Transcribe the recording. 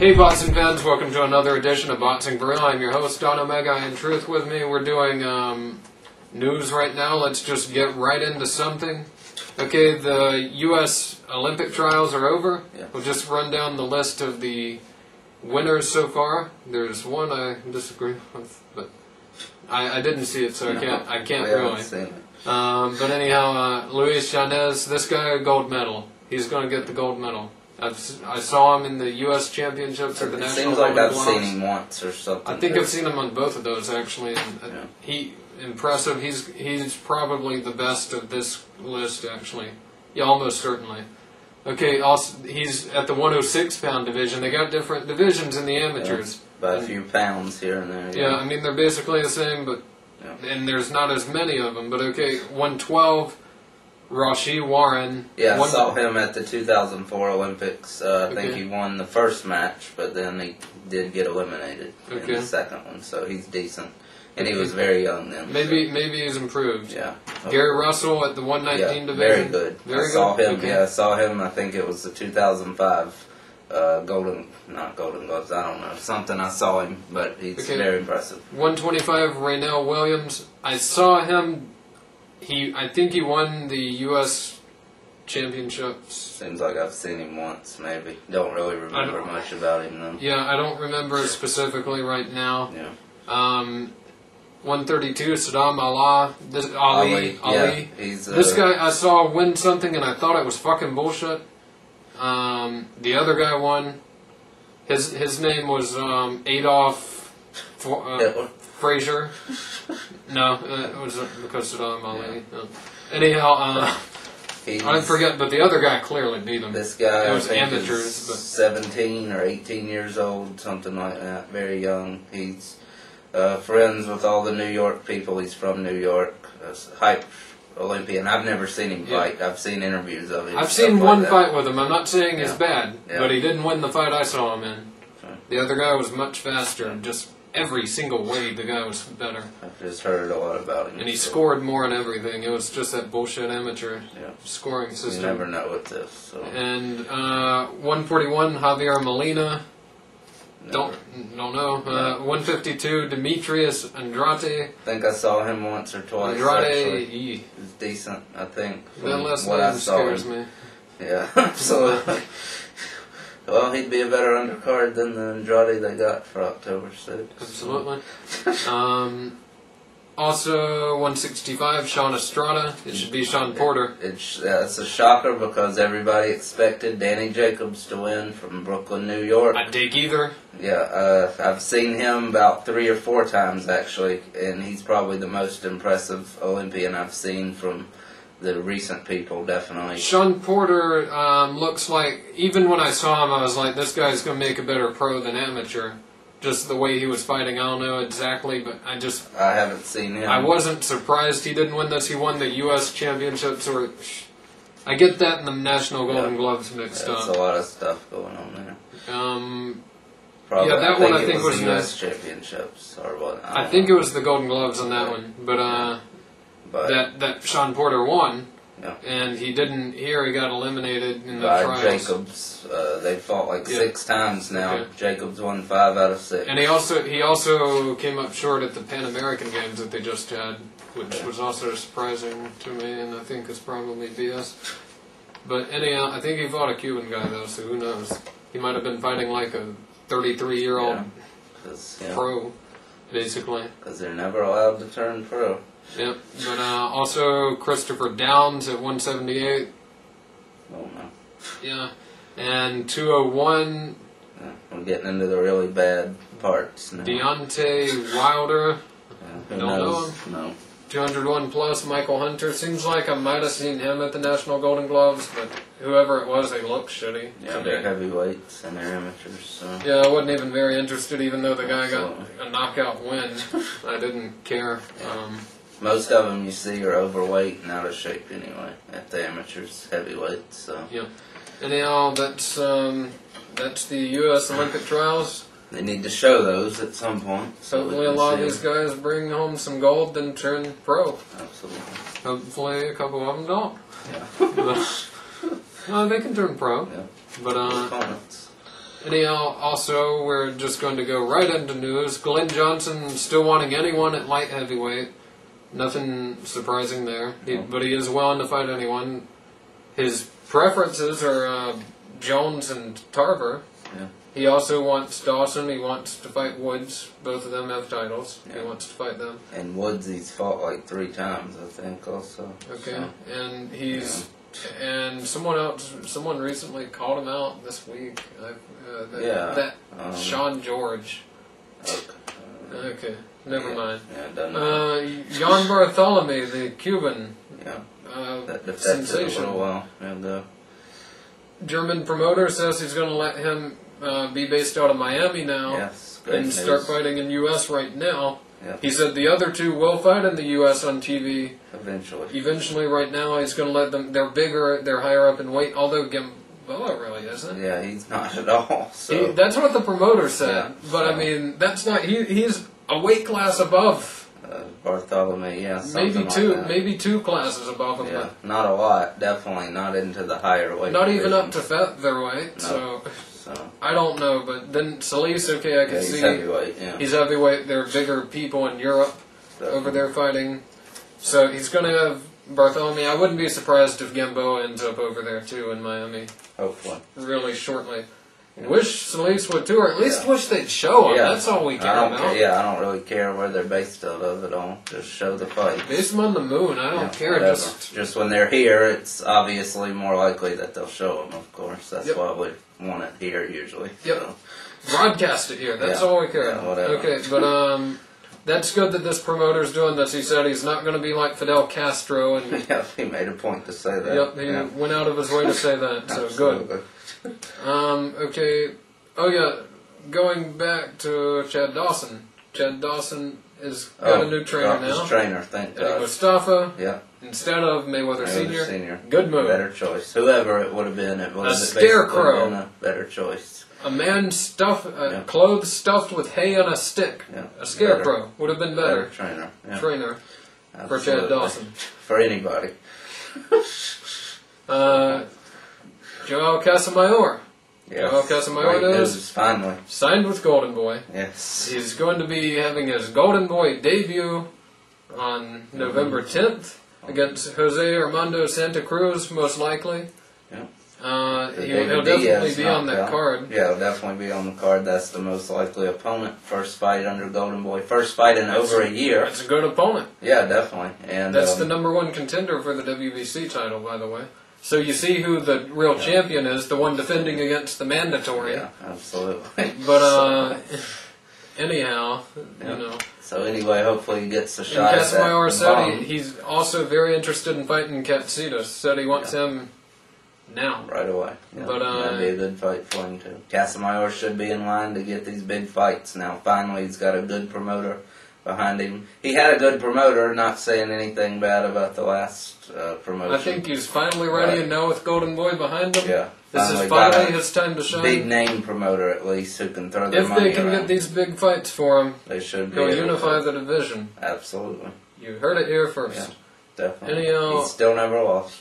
Hey boxing fans, welcome to another edition of Boxing for Real. I'm your host, Don Omega, and Truth with me. We're doing news right now. Let's just get right into something. Okay, the U.S. Olympic trials are over. Yeah. We'll just run down the list of the winners so far. There's one I disagree with, but I didn't see it, so I can't really. But anyhow, Luis Yanez, this guy, gold medal. He's going to get the gold medal. I saw him in the U.S. Championships or the National. Seems like I've seen him once or something. I think I've seen him on both of those actually. And he impressive. He's probably the best of this list actually. Yeah, almost certainly. Okay, also he's at the 106-pound division. They got different divisions in the amateurs. By a few pounds here and there. Yeah, I mean they're basically the same, but and there's not as many of them. But okay, 112. Rashi Warren. Yeah, I saw him at the 2004 Olympics. I think he won the first match, but then he did get eliminated in the second one, so he's decent. And he was very young then. Maybe he's improved. Yeah. Gary Russell at the 119 division. Very good. Very I saw good? him. Okay. Yeah, I saw him. I think it was the 2005 not Golden Gloves. I don't know something. I saw him, but he's very impressive. 125 Raynell Williams. I saw him. I think he won the U.S. Championships. Seems like I've seen him once, maybe. Don't really remember much about him, though. Yeah, I don't remember specifically right now. Yeah. 132, Saddam Ali. Ali. Yeah, he's, this guy I saw win something, and I thought it was fucking bullshit. The other guy won. His name was Adolf Frazier. No, it was because Saddam Ali. No. Anyhow, I forget, but the other guy clearly beat him. This guy, it was I think amateurs, but 17 or 18 years old, something like that. Very young. He's friends with all the New York people. He's from New York. Hype Olympian. I've never seen him fight. I've seen interviews of him. I've seen one fight with him. I'm not saying he's bad, Yeah. but he didn't win the fight I saw him in. The other guy was much faster. Just every single way, the guy was better. I've just heard a lot about him. And he scored more and everything. It was just that bullshit amateur scoring system. You never know with this. So. And 141, Javier Molina. Don't know. 152, Demetrius Andrade. I think I saw him once or twice. Andrade. He was decent, I think. That last name scares me. Yeah. So, well, he'd be a better undercard than the Andrade they got for October 6th. Absolutely. Also, 165, Sean Estrada. It should be Sean Porter. It's a shocker because everybody expected Danny Jacobs to win from Brooklyn, New York. I'd take either. Yeah, I've seen him about 3 or 4 times, actually, and he's probably the most impressive Olympian I've seen from the recent people, definitely. Sean Porter looks like, even when I saw him, I was like, this guy's going to make a better pro than amateur. Just the way he was fighting, I don't know exactly, but I haven't seen him. I wasn't surprised he didn't win this. He won the U.S. Championships, or I get that in the National Golden Gloves mixed up. There's a lot of stuff going on there. Probably, yeah, that one I think was the U.S. Championships or what? I think it was the Golden Gloves on that one, but that Sean Porter won. Yeah. And he didn't. Here he got eliminated in the trials. Jacobs. They fought like 6 times now. Okay. Jacobs won 5 out of 6. And he also came up short at the Pan American Games that they just had, which was also surprising to me, and I think it's probably BS. But anyhow, I think he fought a Cuban guy though, so who knows? He might have been fighting like a 33-year-old pro, basically. Because they're never allowed to turn pro. Yep, but also Christopher Downs at 178. Oh no. Yeah, and 201. I'm getting into the really bad parts now. Deontay Wilder. Who Don't knows? know him. No. 201 plus Michael Hunter. Seems like I might have seen him at the National Golden Gloves, but whoever it was, they look shitty. Yeah, they're heavyweights and they're amateurs. So. Yeah, I wasn't even very interested, even though the guy got a knockout win. I didn't care. Most of them you see are overweight and out of shape anyway. At the amateurs, heavyweights. So. Yeah. Anyhow, that's the U.S. Olympic trials. They need to show those at some point. So hopefully a lot of these guys bring home some gold and turn pro. Absolutely. Hopefully a couple of them don't. Yeah. But, they can turn pro. Yeah. But opponents. Anyhow, also, we're just going to go right into news. Glenn Johnson still wanting anyone at light heavyweight. Nothing surprising there. But he is willing to fight anyone. His preferences are Jones and Tarver. Yeah. He also wants Dawson. He wants to fight Woods. Both of them have titles. Yeah. He wants to fight them. And Woods, he's fought like 3 times, I think, also. Okay. So, And he's... And someone recently called him out this week. Sean George. Okay, never mind. Jan Bartholomew, the Cuban. That defected sensation. a little while. And, German promoter says he's going to let him be based out of Miami now. Yes, and start fighting in U.S. right now. Yep. He said the other 2 will fight in the U.S. on TV. Eventually, right now, he's going to let them. They're bigger. They're higher up in weight. Although Gamboa really isn't. Yeah, he's not at all. So. That's what the promoter said. Yeah, but I mean, that's not. He's a weight class above. Bartholomew, yeah. Maybe 2 classes above him. Yeah, not a lot. Definitely not into the higher weight. Not even up to featherweight. No. So I don't know, but then Solis, okay, I can see. He's heavyweight, yeah. He's heavyweight. There are bigger people in Europe over there fighting. So he's going to have Bartholomew. I wouldn't be surprised if Gamboa ends up over there too in Miami. Hopefully. Really shortly. Wish Solis would too, or at least wish they'd show him. That's all we care about. I don't really care where they're based out of at all. Just show the fight. Base them on the moon. I don't care. Just when they're here, it's obviously more likely that they'll show them, of course. That's why we want it here usually. Yep. So. Broadcast it here. That's all we care about. Okay, but that's good that this promoter's doing this. He said he's not going to be like Fidel Castro. And he made a point to say that. Yep, he went out of his way to say that. So good. Okay. Oh yeah. Going back to Chad Dawson. Chad Dawson is got a new trainer now. His trainer, thank God. Mustafa. Yeah. Instead of Mayweather Senior. Good move. Better choice. Whoever it would have been, it would have been scarecrow. A better choice. A man clothes stuffed with hay on a stick. Yeah. A scarecrow would have been better. Trainer. Yeah. Trainer. For Chad Dawson. For anybody. Joel Casamayor. Yes. Joel Casamayor is finally signed with Golden Boy. Yes. He's going to be having his Golden Boy debut on November 10th against Jose Armando Santa Cruz, most likely. Yeah. He'll definitely be on that card. Yeah, he'll definitely be on the card. That's the most likely opponent. First fight under Golden Boy. First fight in over a year. That's a good opponent. Yeah, definitely. And that's the #1 contender for the WBC title, by the way. So you see who the real champion is, the one defending against the mandatory. Yeah, absolutely. But anyhow, you know. So anyway, hopefully he gets a shot. And Casamayor said he's also very interested in fighting Katsidas. Said he wants him now. Right away. Yeah. But that'd be a good fight for him too. Casamayor should be in line to get these big fights now. Finally, he's got a good promoter behind him. He had a good promoter, not saying anything bad about the last promotion. I think he's finally ready, and now with Golden Boy behind him, yeah, this is finally his time to shine. Big name promoter, at least, who can throw their money If they can around. get these big fights for him, they should he'll unify the division. Absolutely. You heard it here first. Yeah, definitely. Anyhow, he's still never lost.